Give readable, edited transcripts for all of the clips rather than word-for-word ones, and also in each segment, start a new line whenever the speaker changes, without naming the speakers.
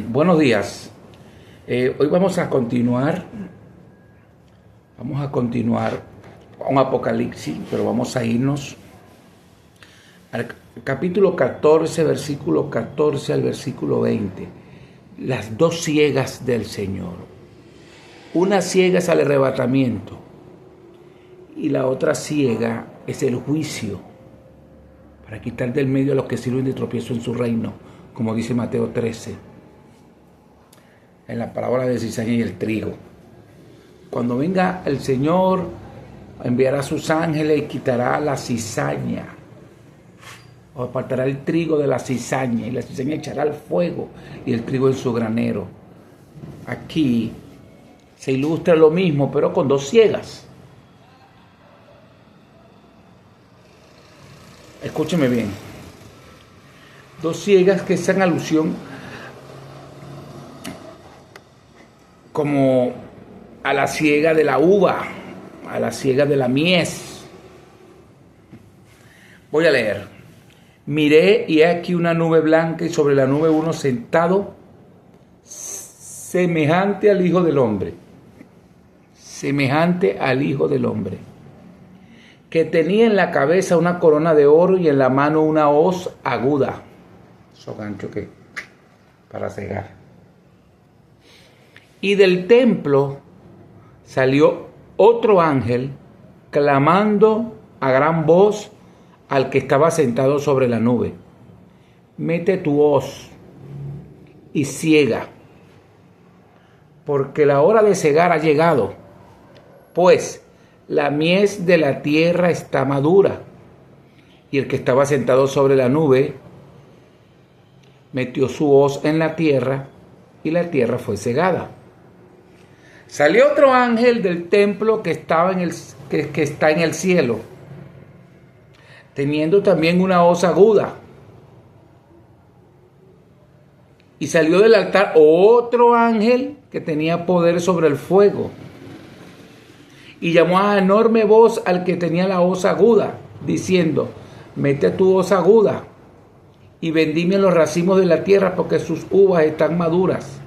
Buenos días. Hoy vamos a continuar. Un Apocalipsis, pero vamos a irnos al capítulo 14, versículo 14 al versículo 20. Las dos ciegas del Señor. Una ciega es el arrebatamiento y la otra ciega es el juicio, para quitar del medio a los que sirven de tropiezo en su reino, como dice Mateo 13, en la parábola de cizaña y el trigo. Cuando venga el Señor, enviará a sus ángeles y quitará la cizaña, o apartará el trigo de la cizaña, y la cizaña echará al fuego y el trigo en su granero. Aquí se ilustra lo mismo, pero con dos ciegas. Escúcheme bien. Dos ciegas que hacen alusión como a la siega de la uva, a la siega de la mies. Voy a leer. Miré y he aquí una nube blanca y sobre la nube uno sentado semejante al Hijo del Hombre. Semejante al Hijo del Hombre. Que tenía en la cabeza una corona de oro y en la mano una hoz aguda. Eso gancho que para cegar. Y del templo salió otro ángel clamando a gran voz al que estaba sentado sobre la nube: mete tu hoz y ciega, porque la hora de cegar ha llegado, pues la mies de la tierra está madura. Y el que estaba sentado sobre la nube metió su hoz en la tierra y la tierra fue cegada. Salió otro ángel del templo que está en el cielo, teniendo también una hoz aguda. Y salió del altar otro ángel que tenía poder sobre el fuego. Y llamó a enorme voz al que tenía la hoz aguda, diciendo: mete tu hoz aguda y vendimia los racimos de la tierra, porque sus uvas están maduras.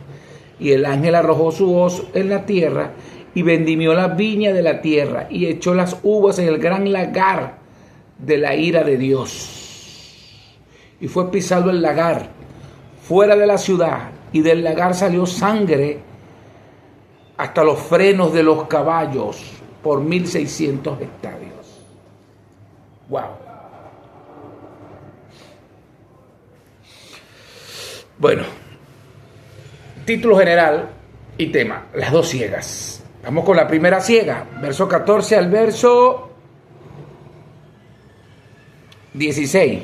Y el ángel arrojó su hoz en la tierra y vendimió la viña de la tierra y echó las uvas en el gran lagar de la ira de Dios. Y fue pisado el lagar fuera de la ciudad, y del lagar salió sangre hasta los frenos de los caballos por 1600 estadios. Wow. Bueno, título general y tema: las dos ciegas. Vamos con la primera ciega, verso 14 al verso 16.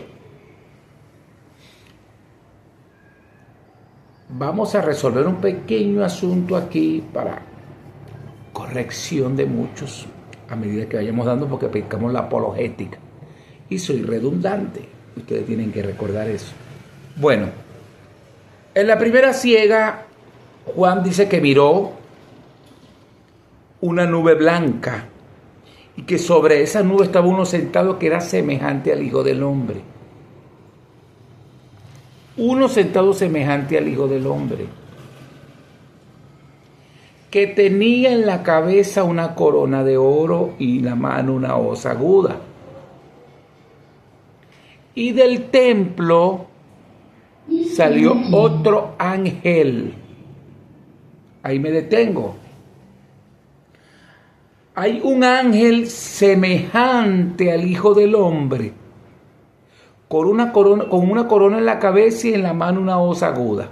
Vamos a resolver un pequeño asunto aquí para corrección de muchos a medida que vayamos dando, porque aplicamos la apologética. Y soy redundante. Ustedes tienen que recordar eso. Bueno, en la primera ciega, Juan dice que miró una nube blanca y que sobre esa nube estaba uno sentado que era semejante al Hijo del Hombre. Uno sentado semejante al Hijo del Hombre, que tenía en la cabeza una corona de oro y en la mano una hoz aguda. Y del templo salió otro ángel. Ahí me detengo. Hay un ángel semejante al Hijo del Hombre, con una corona en la cabeza y en la mano una hoz aguda.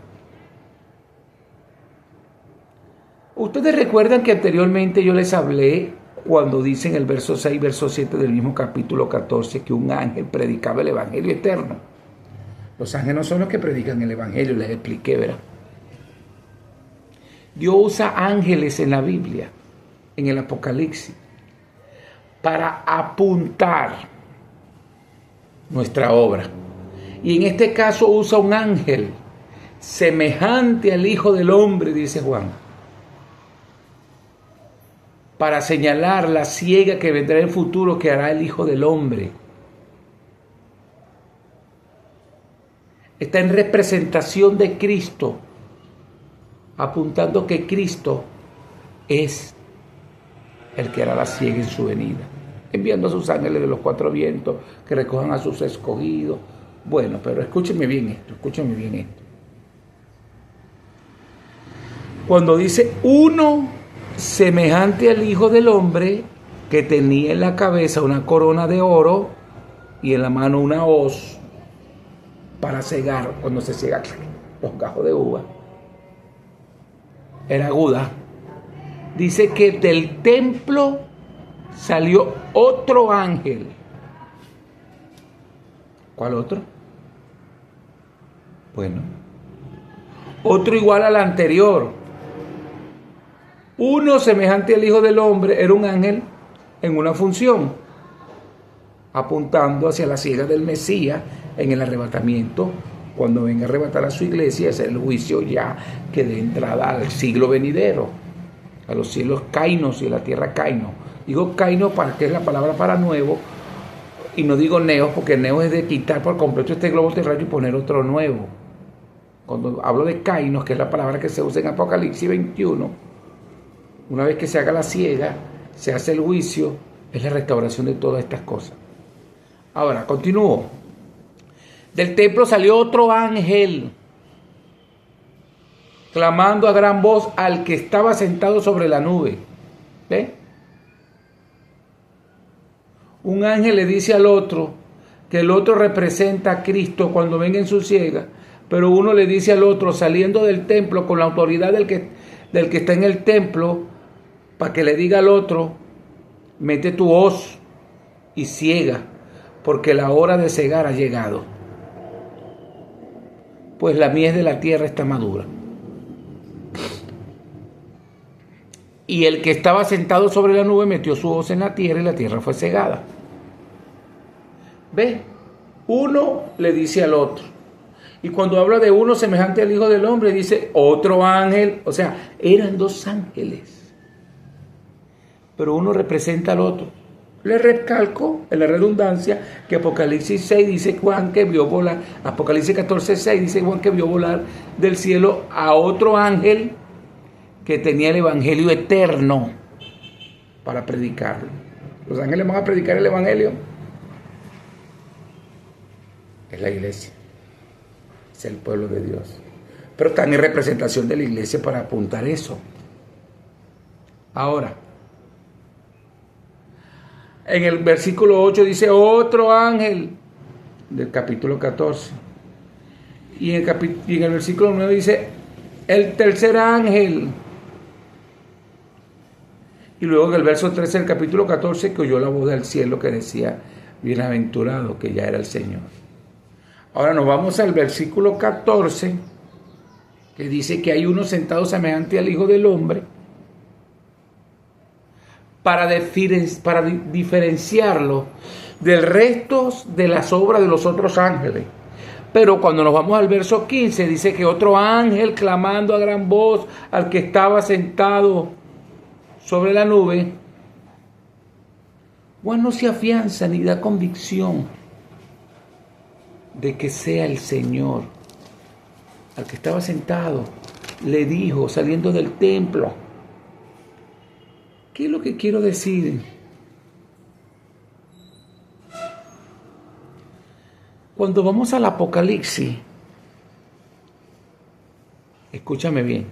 Ustedes recuerdan que anteriormente yo les hablé, cuando dice en el verso 6, verso 7 del mismo capítulo 14, que un ángel predicaba el evangelio eterno. Los ángeles no son los que predican el evangelio, les expliqué, ¿verdad? Dios usa ángeles en la Biblia, en el Apocalipsis, para apuntar nuestra obra. Y en este caso usa un ángel semejante al Hijo del Hombre, dice Juan, para señalar la ciega que vendrá en el futuro, que hará el Hijo del Hombre. está en representación de Cristo, apuntando que Cristo es el que hará la siega en su venida, enviando a sus ángeles de los cuatro vientos que recojan a sus escogidos. Bueno, pero escúchenme bien esto. Cuando dice uno semejante al Hijo del Hombre, que tenía en la cabeza una corona de oro y en la mano una hoz para cegar, cuando se ciega los gajos de uva, era aguda. Dice que del templo salió otro ángel. ¿Cuál otro? Bueno, otro igual al anterior. Uno semejante al Hijo del Hombre era un ángel en una función, apuntando hacia la siega del Mesías en el arrebatamiento, cuando venga a arrebatar a su iglesia, es el juicio ya que dé entrada al siglo venidero, a los cielos kainos y a la tierra kaino. Digo kaino para que es la palabra para nuevo, y no digo neos, porque neos es de quitar por completo este globo terráqueo y poner otro nuevo. Cuando hablo de kainos, que es la palabra que se usa en Apocalipsis 21, una vez que se haga la siega, se hace el juicio, es la restauración de todas estas cosas. Ahora, continúo. Del templo salió otro ángel, clamando a gran voz al que estaba sentado sobre la nube. ¿Ve? Un ángel le dice al otro que el otro representa a Cristo cuando venga en su siega, pero uno le dice al otro, saliendo del templo con la autoridad del que está en el templo, para que le diga al otro, mete tu hoz y ciega, porque la hora de cegar ha llegado, pues la mies de la tierra está madura. Y el que estaba sentado sobre la nube metió su hoz en la tierra y la tierra fue cegada. ¿Ve? Uno le dice al otro. Y cuando habla de uno semejante al Hijo del Hombre, dice otro ángel. O sea, eran dos ángeles, pero uno representa al otro. Le recalco en la redundancia que Apocalipsis 6 dice Juan que vio volar, Apocalipsis 14:6 dice Juan que vio volar del cielo a otro ángel que tenía el evangelio eterno para predicarlo. Los ángeles van a predicar el evangelio. Es la iglesia, es el pueblo de Dios, pero están en representación de la iglesia para apuntar eso. Ahora, en el versículo 8 dice otro ángel del capítulo 14, y en el versículo 9 dice el tercer ángel, y luego en el verso 13 del capítulo 14 que oyó la voz del cielo que decía bienaventurado, que ya era el Señor. Ahora nos vamos al versículo 14, que dice que hay uno sentado semejante al Hijo del Hombre, para diferenciarlo del resto de las obras de los otros ángeles. Pero cuando nos vamos al verso 15, dice que otro ángel clamando a gran voz al que estaba sentado sobre la nube. Juan no se afianza ni da convicción de que sea el Señor. Al que estaba sentado le dijo, saliendo del templo. ¿Qué es lo que quiero decir? Cuando vamos al Apocalipsis, escúchame bien,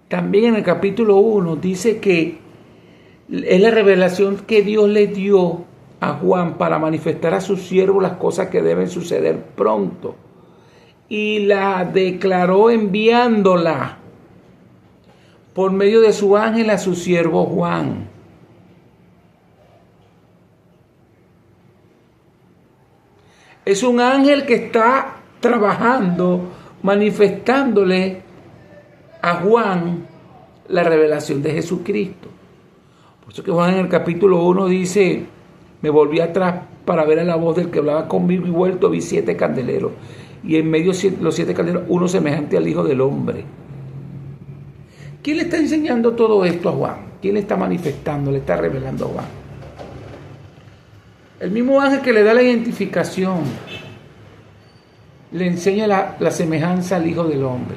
también en el capítulo 1 dice que es la revelación que Dios le dio a Juan para manifestar a sus siervos las cosas que deben suceder pronto. Y la declaró enviándola por medio de su ángel a su siervo Juan. Es un ángel que está trabajando, manifestándole a Juan la revelación de Jesucristo. Por eso que Juan en el capítulo 1 dice, me volví atrás para ver a la voz del que hablaba conmigo y vuelto vi 7 candeleros. Y en medio de los 7 candeleros, uno semejante al Hijo del Hombre. ¿Quién le está enseñando todo esto a Juan? ¿Quién le está manifestando, le está revelando a Juan? El mismo ángel que le da la identificación. le enseña la semejanza al Hijo del Hombre.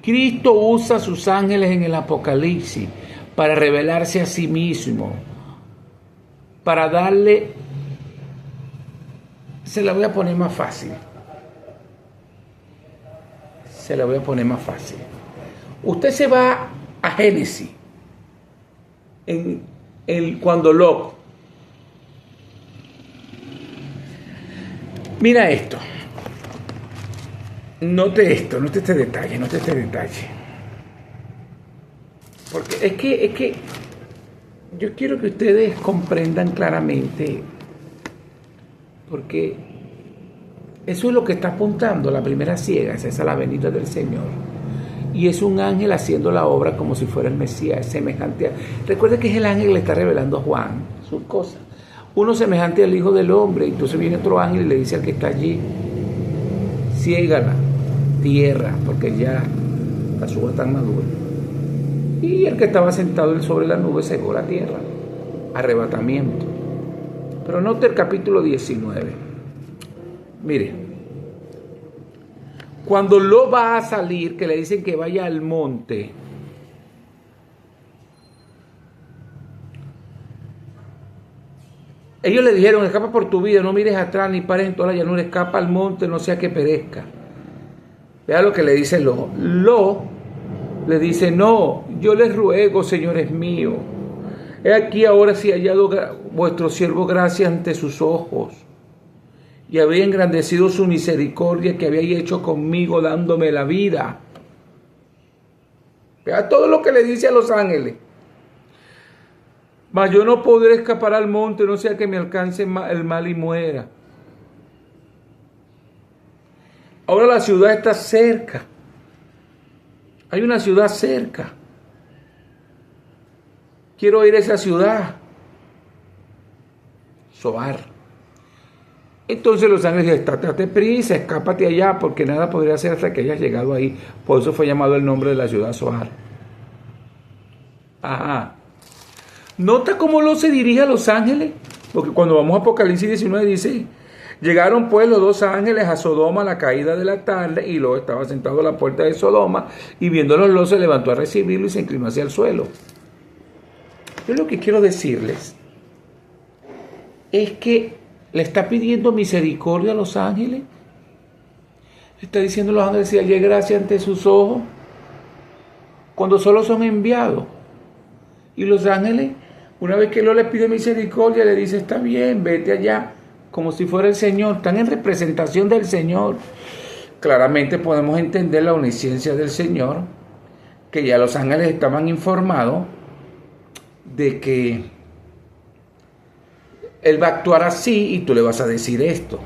Cristo usa a sus ángeles en el Apocalipsis para revelarse a sí mismo, para darle, se la voy a poner más fácil. Usted se va a Génesis, cuando Lot. Mira esto. Note este detalle. Porque es que yo quiero que ustedes comprendan claramente, porque eso es lo que está apuntando la primera ciega, esa es la venida del Señor. Y es un ángel haciendo la obra como si fuera el Mesías, semejante a... Recuerda que es el ángel que le está revelando a Juan sus cosas. Uno semejante al Hijo del Hombre, y entonces viene otro ángel y le dice al que está allí, ciégala, tierra, porque ya las uvas están maduras. Y el que estaba sentado sobre la nube cegó la tierra. Arrebatamiento. Pero note el capítulo 19. Mire, cuando Lot va a salir, que le dicen que vaya al monte, ellos le dijeron, escapa por tu vida, no mires atrás ni pares en toda la llanura, escapa al monte, no sea que perezca. Vea lo que le dice Lot. Lot le dice, no, yo les ruego, señores míos, he aquí ahora si ha hallado vuestro siervo gracia ante sus ojos, y había engrandecido su misericordia que había hecho conmigo dándome la vida. Vea todo lo que le dice a los ángeles. Mas yo no podré escapar al monte, no sea que me alcance el mal y muera. Ahora la ciudad está cerca. Hay una ciudad cerca. Quiero ir a esa ciudad. Zoar. Entonces los ángeles dicen, date prisa, escápate allá, porque nada podría hacer hasta que hayas llegado ahí. Por eso fue llamado el nombre de la ciudad Zoar. Ajá. ¿Nota cómo Lot se dirige a los ángeles? Porque cuando vamos a Apocalipsis 19 dice, llegaron pues los dos ángeles a Sodoma a la caída de la tarde, y Lot estaba sentado a la puerta de Sodoma, y viéndolos Lot se levantó a recibirlo y se inclinó hacia el suelo. Yo lo que quiero decirles es que le está pidiendo misericordia a los ángeles. Le está diciendo a los ángeles si hallé gracia ante sus ojos, cuando solo son enviados. Y los ángeles, una vez que Lot les pide misericordia, le dice, está bien, vete allá, como si fuera el Señor. Están en representación del Señor. Claramente podemos entender la omnisciencia del Señor, que ya los ángeles estaban informados de que Él va a actuar así y tú le vas a decir esto.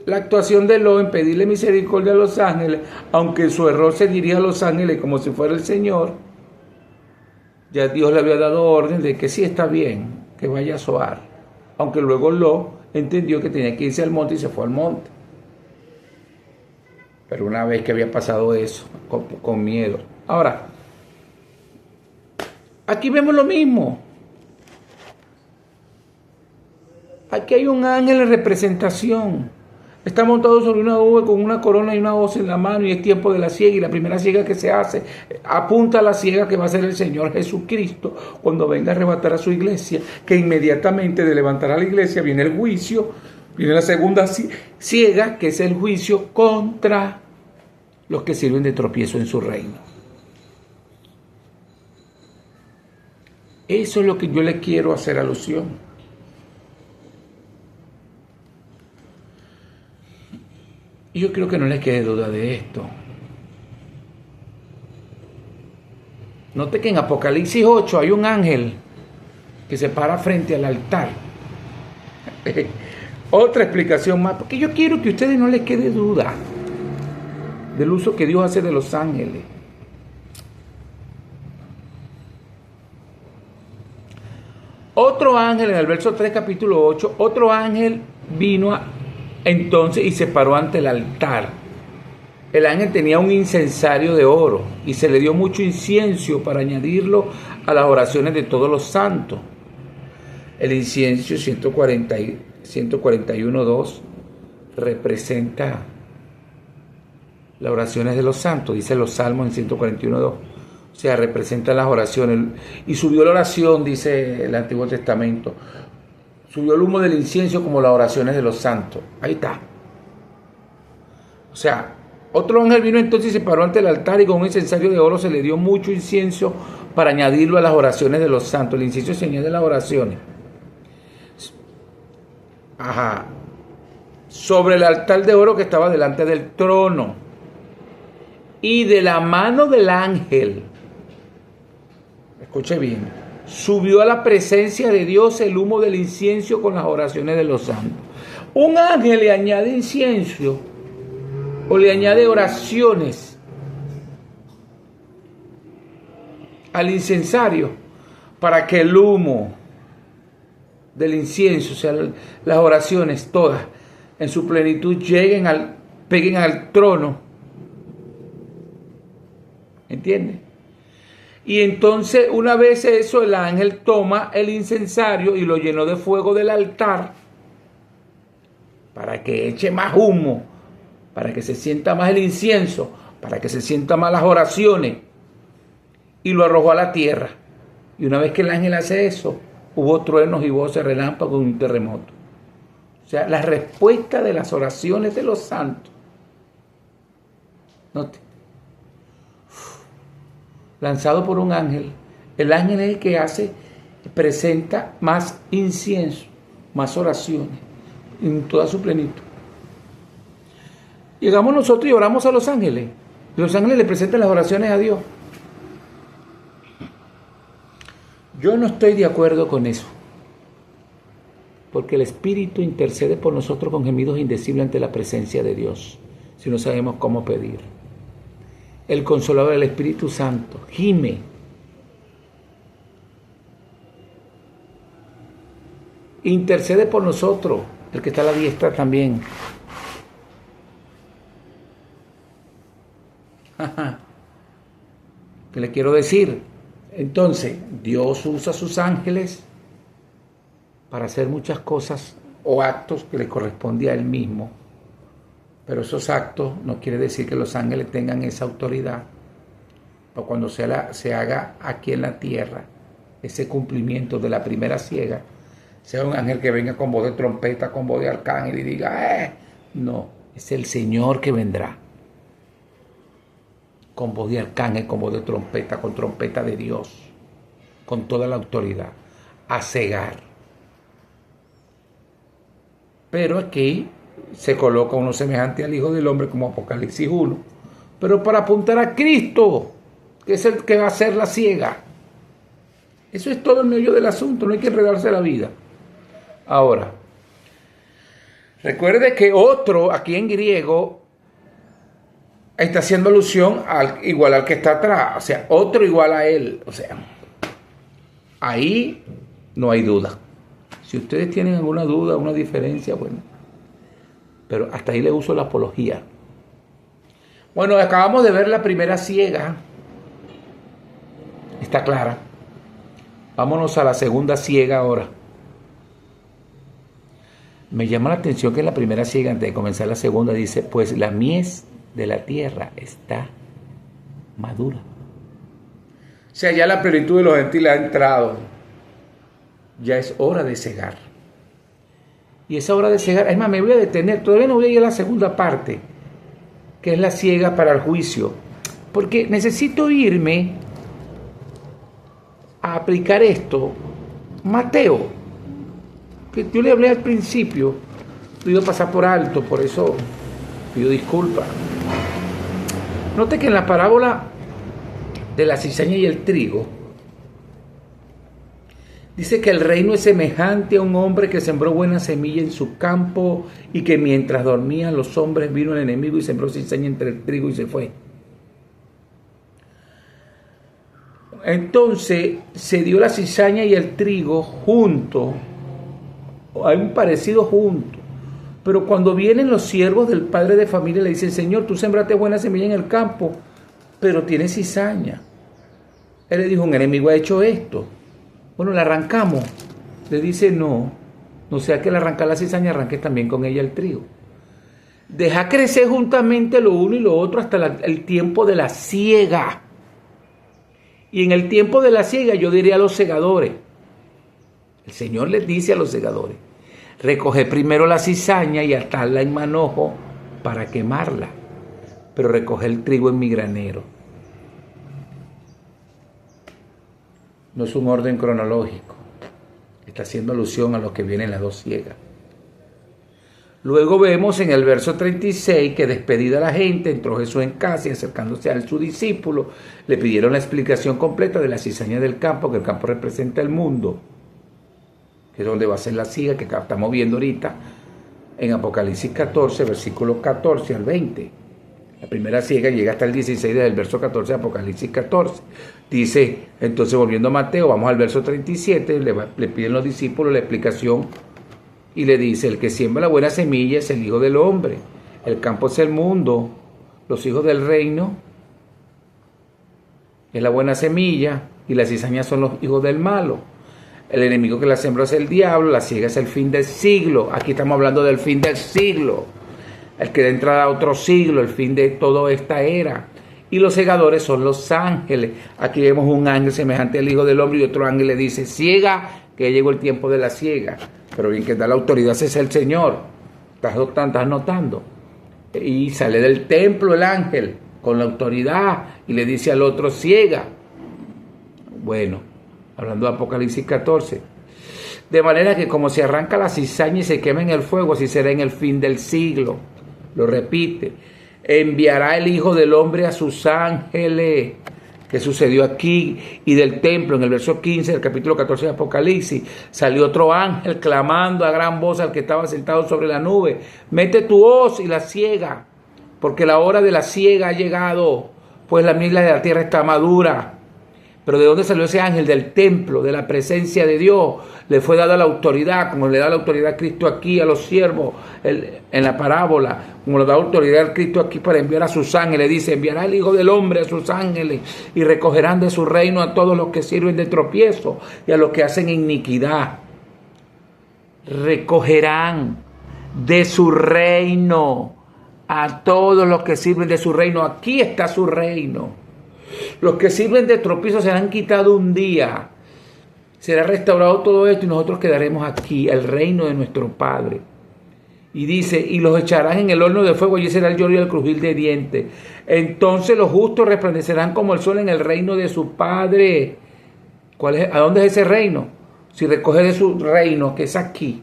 La actuación de Lot en pedirle misericordia a los ángeles, aunque su error se dirige a los ángeles como si fuera el Señor, ya Dios le había dado orden de que sí está bien, que vaya a Zoar. Aunque luego Lot entendió que tenía que irse al monte y se fue al monte. Pero una vez que había pasado eso, con miedo. Ahora, aquí vemos lo mismo. Aquí hay un ángel en representación. Está montado sobre una nube con una corona y una hoz en la mano, y es tiempo de la siega, y la primera siega que se hace apunta a la siega que va a ser el Señor Jesucristo cuando venga a arrebatar a su iglesia, que inmediatamente de levantar a la iglesia viene el juicio, viene la segunda siega, que es el juicio contra los que sirven de tropiezo en su reino. Eso es lo que yo le quiero hacer alusión. Y yo creo que no les quede duda de esto. Note que en Apocalipsis 8 hay un ángel que se para frente al altar. Otra explicación más, porque yo quiero que a ustedes no les quede duda del uso que Dios hace de los ángeles. Otro ángel, en el verso 3, capítulo 8, otro ángel vino entonces y se paró ante el altar. El ángel tenía un incensario de oro y se le dio mucho incienso para añadirlo a las oraciones de todos los santos. El incienso 141.2 representa las oraciones de los santos, dice los salmos en 141.2. O sea, representa las oraciones. Y subió la oración, dice el Antiguo Testamento. Subió el humo del incienso como las oraciones de los santos. Ahí está. O sea, otro ángel vino entonces y se paró ante el altar y con un incensario de oro se le dio mucho incienso para añadirlo a las oraciones de los santos. El incienso se añade a las oraciones. Ajá. Sobre el altar de oro que estaba delante del trono. Y de la mano del ángel, escuche bien, subió a la presencia de Dios el humo del incienso con las oraciones de los santos. Un ángel le añade incienso o le añade oraciones al incensario para que el humo del incienso, o sea, las oraciones todas en su plenitud peguen al trono. ¿Entiende? Y entonces, una vez eso, el ángel toma el incensario y lo llenó de fuego del altar para que eche más humo, para que se sienta más el incienso, para que se sienta más las oraciones, y lo arrojó a la tierra. Y una vez que el ángel hace eso, hubo truenos y voces, relámpagos y un terremoto. O sea, la respuesta de las oraciones de los santos. Note. Lanzado por un ángel. El ángel es el que presenta más incienso, más oraciones, en toda su plenitud. Llegamos nosotros y oramos a los ángeles. Los ángeles le presentan las oraciones a Dios. Yo no estoy de acuerdo con eso, porque el Espíritu intercede por nosotros con gemidos indecibles ante la presencia de Dios, si no sabemos cómo pedir. El Consolador del Espíritu Santo gime. Intercede por nosotros, el que está a la diestra también. ¿Qué le quiero decir? Entonces, Dios usa a sus ángeles para hacer muchas cosas o actos que le corresponde a Él mismo. Pero esos actos no quiere decir que los ángeles tengan esa autoridad. O cuando se haga aquí en la tierra ese cumplimiento de la primera ciega, sea un ángel que venga con voz de trompeta, con voz de arcángel y diga, no, es el Señor que vendrá. Con voz de arcángel, con voz de trompeta, con trompeta de Dios, con toda la autoridad, a cegar. Pero aquí se coloca uno semejante al Hijo del Hombre como Apocalipsis 1, pero para apuntar a Cristo, que es el que va a ser la ciega. Eso es todo el meollo del asunto, no hay que enredarse la vida. Ahora, recuerde que otro, aquí en griego, está haciendo alusión igual al que está atrás, o sea, otro igual a él, o sea, ahí no hay duda. Si ustedes tienen alguna duda, una diferencia, bueno, pero hasta ahí le uso la apología. Bueno, acabamos de ver la primera ciega, está clara. Vámonos a la segunda ciega ahora. Me llama la atención que la primera ciega, antes de comenzar la segunda, dice, pues la mies de la tierra está madura. O sea, ya la plenitud de los gentiles ha entrado. Ya es hora de cegar. Y esa hora de cegar, es más, me voy a detener, todavía no voy a ir a la segunda parte, que es la ciega para el juicio, porque necesito irme a aplicar esto. Mateo, que yo le hablé al principio, pido pasar por alto, por eso pido disculpas. Note que en la parábola de la cizaña y el trigo, dice que el reino es semejante a un hombre que sembró buena semilla en su campo y que mientras dormían los hombres vino el enemigo y sembró cizaña entre el trigo y se fue. Entonces se dio la cizaña y el trigo juntos, hay un parecido junto. Pero cuando vienen los siervos del padre de familia le dicen, Señor, tú sembraste buena semilla en el campo, pero tiene cizaña. Él le dijo, un enemigo ha hecho esto. Bueno, la arrancamos. le dice no sea que al arrancar la cizaña arranques también con ella el trigo. Deja crecer juntamente lo uno y lo otro hasta el tiempo de la siega. Y en el tiempo de la siega yo diría a los segadores, el Señor les dice a los segadores, recoge primero la cizaña y atarla en manojo para quemarla, pero recoge el trigo en mi granero. No es un orden cronológico, está haciendo alusión a lo que viene en las dos siegas. Luego vemos en el verso 36 que despedida la gente, entró Jesús en casa y acercándose a su discípulo, le pidieron la explicación completa de la cizaña del campo, que el campo representa el mundo, que es donde va a ser la siega que estamos viendo ahorita en Apocalipsis 14, versículos 14 al 20. La primera siega llega hasta el 16 del verso 14 de Apocalipsis 14. Dice, entonces volviendo a Mateo, vamos al verso 37, le piden los discípulos la explicación y le dice, el que siembra la buena semilla es el Hijo del Hombre, el campo es el mundo, los hijos del reino es la buena semilla y las cizañas son los hijos del malo. El enemigo que la sembró es el diablo, la siega es el fin del siglo. Aquí estamos hablando del fin del siglo, el que da entrada a otro siglo, el fin de toda esta era. Y los segadores son los ángeles. Aquí vemos un ángel semejante al Hijo del Hombre y otro ángel le dice, siega, que llegó el tiempo de la siega. Pero bien que da la autoridad es el Señor. ¿Estás notando? Y sale del templo el ángel con la autoridad y le dice al otro, siega. Bueno, hablando de Apocalipsis 14. De manera que como se arranca la cizaña y se quema en el fuego, así será en el fin del siglo. Lo repite. Enviará el Hijo del Hombre a sus ángeles. ¿Qué sucedió aquí? Y del templo, en el verso 15 del capítulo 14 de Apocalipsis, salió otro ángel clamando a gran voz al que estaba sentado sobre la nube. Mete tu hoz y la siega, porque la hora de la siega ha llegado, pues la miel de la tierra está madura. Pero ¿de dónde salió ese ángel? Del templo, de la presencia de Dios. Le fue dada la autoridad, como le da la autoridad a Cristo aquí a los siervos en la parábola, como le da autoridad a Cristo aquí para enviar a sus ángeles. Dice, enviará el Hijo del Hombre a sus ángeles y recogerán de su reino a todos los que sirven de tropiezo y a los que hacen iniquidad. Recogerán de su reino a todos los que sirven de su reino. Aquí está su reino. Los que sirven de tropiezo serán quitados un día. Será restaurado todo esto y nosotros quedaremos aquí, el reino de nuestro Padre. Y dice, y los echarán en el horno de fuego, y será el lloro y el crujir de dientes. Entonces los justos resplandecerán como el sol en el reino de su Padre. ¿A dónde es ese reino? Si recoge de su reino, que es aquí,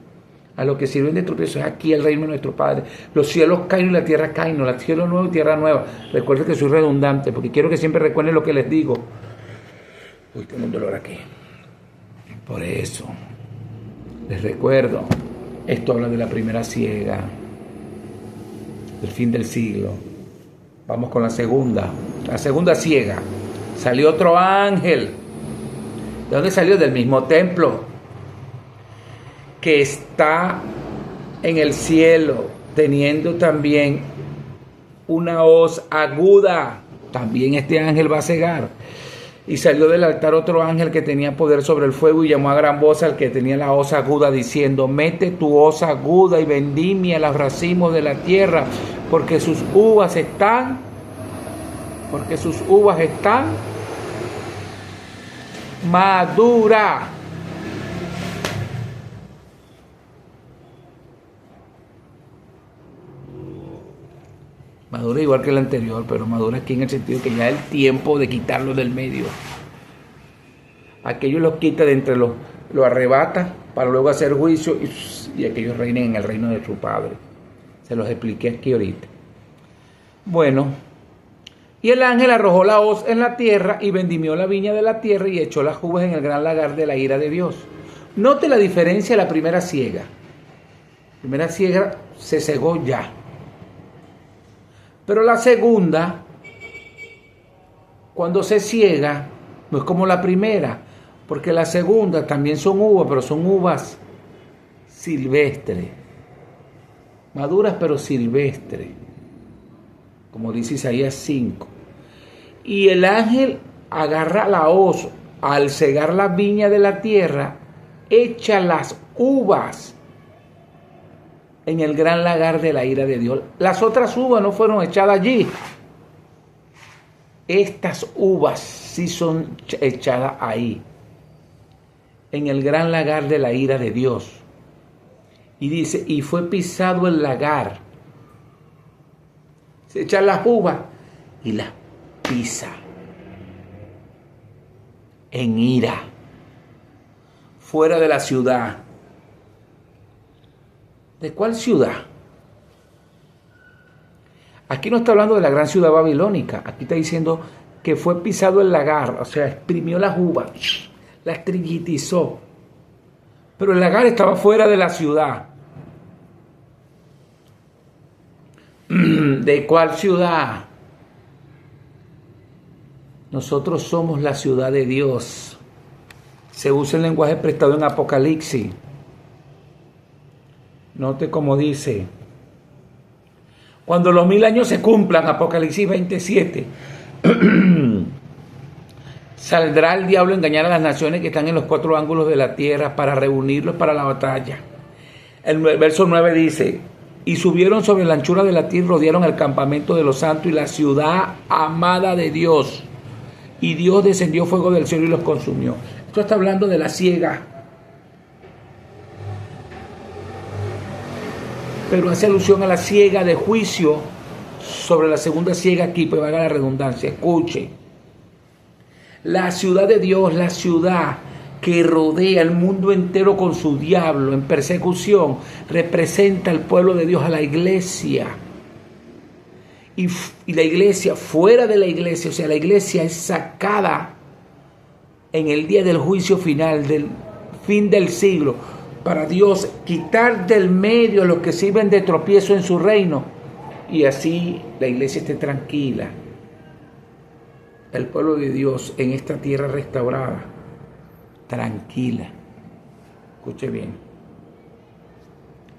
a los que sirven de tropiezo, es aquí el reino de nuestro Padre. Los cielos caen y la tierra caen, no, cielo nuevo y tierra nueva. Recuerden que soy redundante, porque quiero que siempre recuerden lo que les digo. Uy, tengo un dolor aquí. Por eso, les recuerdo, esto habla de la primera siega, del fin del siglo. Vamos con la segunda siega. Salió otro ángel. ¿De dónde salió? Del mismo templo, que está en el cielo, teniendo también una hoz aguda. También este ángel va a cegar. Y salió del altar otro ángel que tenía poder sobre el fuego y llamó a gran voz al que tenía la hoz aguda, diciendo, mete tu hoz aguda y vendimia los racimos de la tierra, porque sus uvas están maduras. Madura igual que el anterior, pero madura aquí en el sentido que ya es el tiempo de quitarlo del medio. Aquellos los quita de entre los arrebata para luego hacer juicio y aquellos reinen en el reino de su Padre. Se los expliqué aquí ahorita. Bueno, y el ángel arrojó la hoz en la tierra y vendimió la viña de la tierra y echó las uvas en el gran lagar de la ira de Dios. Note la diferencia de la primera siega. La primera siega se cegó ya. Pero la segunda, cuando se ciega, no es como la primera, porque la segunda también son uvas, pero son uvas silvestres, maduras pero silvestres, como dice Isaías 5. Y el ángel agarra la hoz al cegar la viña de la tierra echa las uvas en el gran lagar de la ira de Dios. Las otras uvas no fueron echadas allí. Estas uvas sí son echadas ahí, en el gran lagar de la ira de Dios. Y dice, y fue pisado el lagar. Se echan las uvas y las pisa en ira, fuera de la ciudad. ¿De cuál ciudad? Aquí no está hablando de la gran ciudad babilónica. Aquí está diciendo que fue pisado el lagar, o sea, exprimió las uvas, las trillitizó. Pero el lagar estaba fuera de la ciudad. ¿De cuál ciudad? Nosotros somos la ciudad de Dios. Se usa el lenguaje prestado en Apocalipsis. Note cómo dice: cuando los 1000 años se cumplan, Apocalipsis 27, saldrá el diablo a engañar a las naciones que están en los 4 ángulos de la tierra para reunirlos para la batalla. El verso 9 dice: y subieron sobre la anchura de la tierra y rodearon el campamento de los santos y la ciudad amada de Dios. Y Dios descendió fuego del cielo y los consumió. Esto está hablando de la siega, pero hace alusión a la siega de juicio sobre la segunda siega aquí, pues valga la redundancia. Escuche, la ciudad de Dios, la ciudad que rodea el mundo entero con su diablo en persecución, representa al pueblo de Dios, a la iglesia. Y la iglesia, fuera de la iglesia, o sea, la iglesia es sacada en el día del juicio final, del fin del siglo, para Dios quitar del medio a los que sirven de tropiezo en su reino, y así la iglesia esté tranquila. El pueblo de Dios en esta tierra restaurada, tranquila, escuche bien,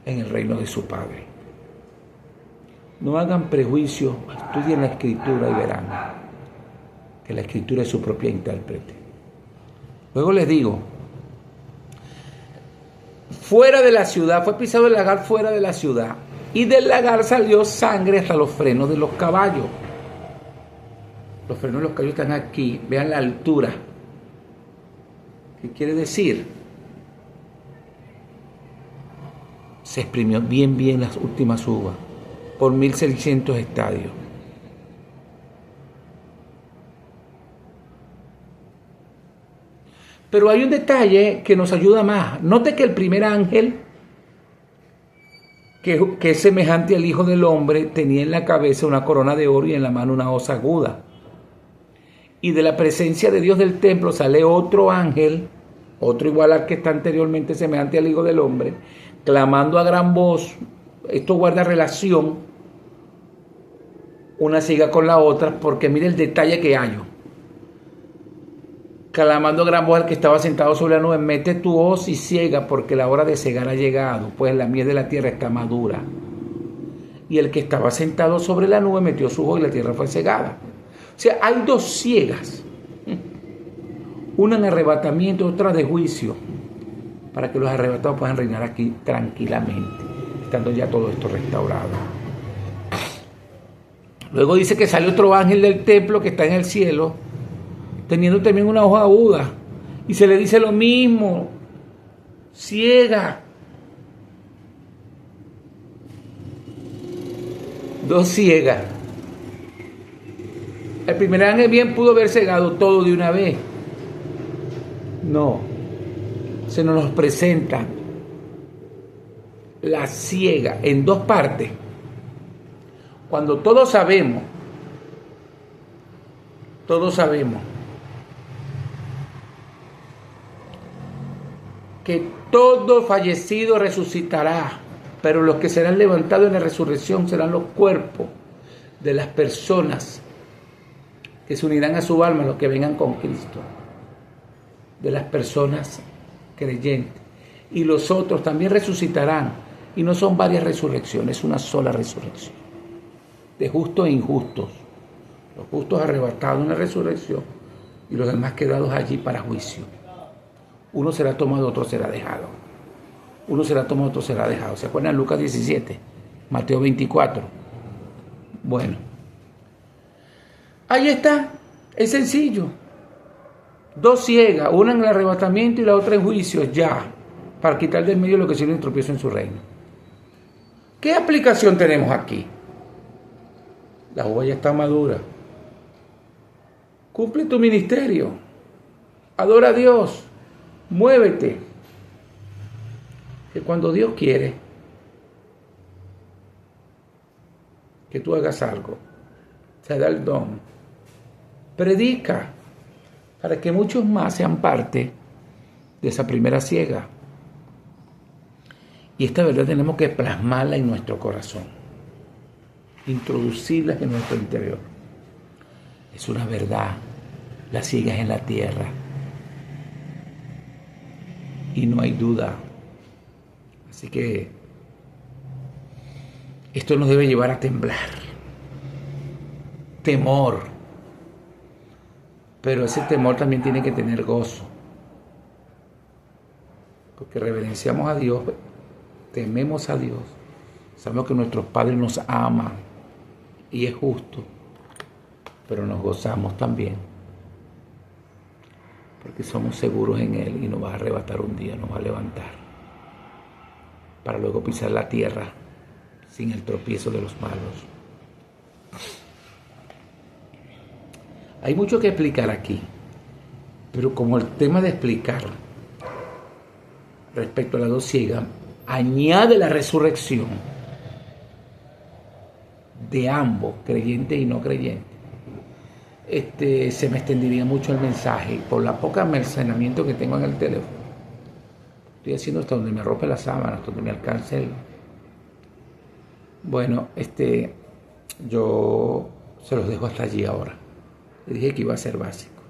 en el reino de su Padre. No hagan prejuicio, estudien la Escritura y verán que la Escritura es su propia intérprete. Luego les digo, fuera de la ciudad, fue pisado el lagar fuera de la ciudad, y del lagar salió sangre hasta los frenos de los caballos. Los frenos de los caballos están aquí, vean la altura. ¿Qué quiere decir? Se exprimió bien las últimas uvas por 1600 estadios. Pero hay un detalle que nos ayuda más. Note que el primer ángel, que es semejante al Hijo del Hombre, tenía en la cabeza una corona de oro y en la mano una hoz aguda. Y de la presencia de Dios del templo sale otro ángel, otro igual al que está anteriormente, semejante al Hijo del Hombre, clamando a gran voz. Esto guarda relación una siga con la otra, porque mire el detalle que hallo. Clamando a gran voz al que estaba sentado sobre la nube: mete tu hoz y ciega, porque la hora de cegar ha llegado, pues la miel de la tierra está madura. Y el que estaba sentado sobre la nube metió su hoz y la tierra fue cegada. O sea, hay dos ciegas, una en arrebatamiento, otra de juicio, para que los arrebatados puedan reinar aquí tranquilamente, estando ya todo esto restaurado. Luego dice que sale otro ángel del templo que está en el cielo, teniendo también una hoja aguda, y se le dice lo mismo: ciega. Dos ciegas. El primer ángel bien pudo haber cegado todo de una vez. No, se nos presenta la ciega en dos partes. Cuando todos sabemos que todo fallecido resucitará, pero los que serán levantados en la resurrección serán los cuerpos de las personas que se unirán a su alma, los que vengan con Cristo, de las personas creyentes. Y los otros también resucitarán, y no son varias resurrecciones, es una sola resurrección, de justos e injustos. Los justos arrebatados en la resurrección y los demás quedados allí para juicio. Uno será tomado, otro será dejado. Uno será tomado, otro será dejado. ¿Se acuerdan? Lucas 17, Mateo 24. Bueno, ahí está, es sencillo. Dos ciegas, una en el arrebatamiento y la otra en juicio, ya, para quitar del medio lo que sirve un tropiezo en su reino. ¿Qué aplicación tenemos aquí? La uva ya está madura. Cumple tu ministerio. Adora a Dios. Muévete. Que cuando Dios quiere que tú hagas algo, se da el don. Predica para que muchos más sean parte de esa primera siega. Y esta verdad tenemos que plasmarla en nuestro corazón, introducirla en nuestro interior. Es una verdad, la siega es en la tierra. Y no hay duda. Así que esto nos debe llevar a temblar. Temor. Pero ese temor también tiene que tener gozo. Porque reverenciamos a Dios, tememos a Dios. Sabemos que nuestros padres nos aman y es justo. Pero nos gozamos también. Porque somos seguros en Él y nos va a arrebatar un día, nos va a levantar. Para luego pisar la tierra sin el tropiezo de los malos. Hay mucho que explicar aquí, pero como el tema de explicar respecto a las dos ciegas añade la resurrección de ambos, creyentes y no creyentes, se me extendería mucho el mensaje por la poca almacenamiento que tengo en el teléfono. Estoy haciendo hasta donde me arrope la sábana, hasta donde me alcance el... Bueno, yo se los dejo hasta allí ahora. Le dije que iba a ser básico.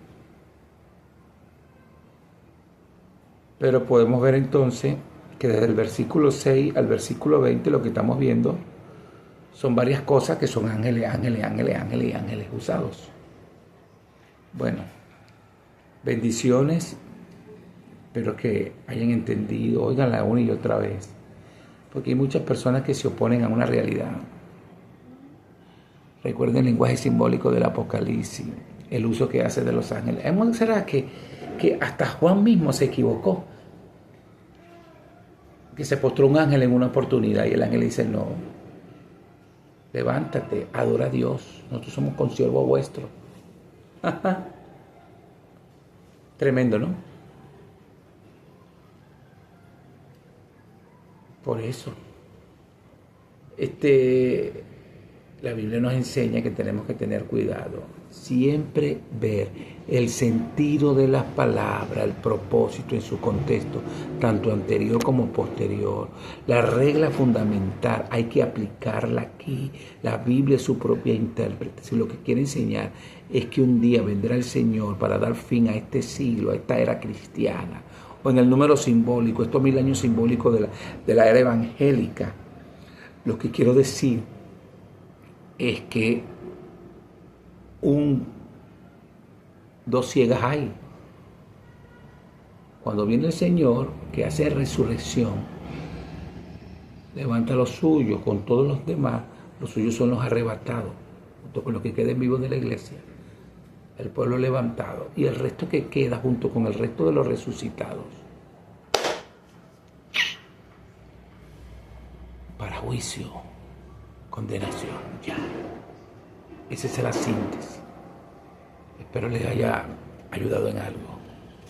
Pero podemos ver entonces que desde el versículo 6 al versículo 20 lo que estamos viendo son varias cosas que son ángeles, ángeles, ángeles, ángeles y ángeles usados. Bueno, bendiciones. Espero que hayan entendido, óiganla una y otra vez, porque hay muchas personas que se oponen a una realidad. Recuerden el lenguaje simbólico del Apocalipsis, el uso que hace de los ángeles. ¿Será que hasta Juan mismo se equivocó? Que se postró un ángel en una oportunidad y el ángel dice: no, levántate, adora a Dios, nosotros somos consiervos vuestros. Tremendo, ¿no? Por eso, la Biblia nos enseña que tenemos que tener cuidado, siempre ver el sentido de las palabras, el propósito en su contexto, tanto anterior como posterior. La regla fundamental hay que aplicarla aquí. La Biblia es su propia intérprete. Si lo que quiere enseñar es que un día vendrá el Señor para dar fin a este siglo, a esta era cristiana, o en el número simbólico, estos 1000 años simbólicos de la era evangélica, lo que quiero decir es que dos ciegas hay. Cuando viene el Señor, que hace resurrección, levanta los suyos con todos los demás, los suyos son los arrebatados, junto con los que queden vivos de la iglesia, el pueblo levantado, y el resto que queda junto con el resto de los resucitados, para juicio, condenación, ya. Esa es la síntesis. Espero les haya ayudado en algo.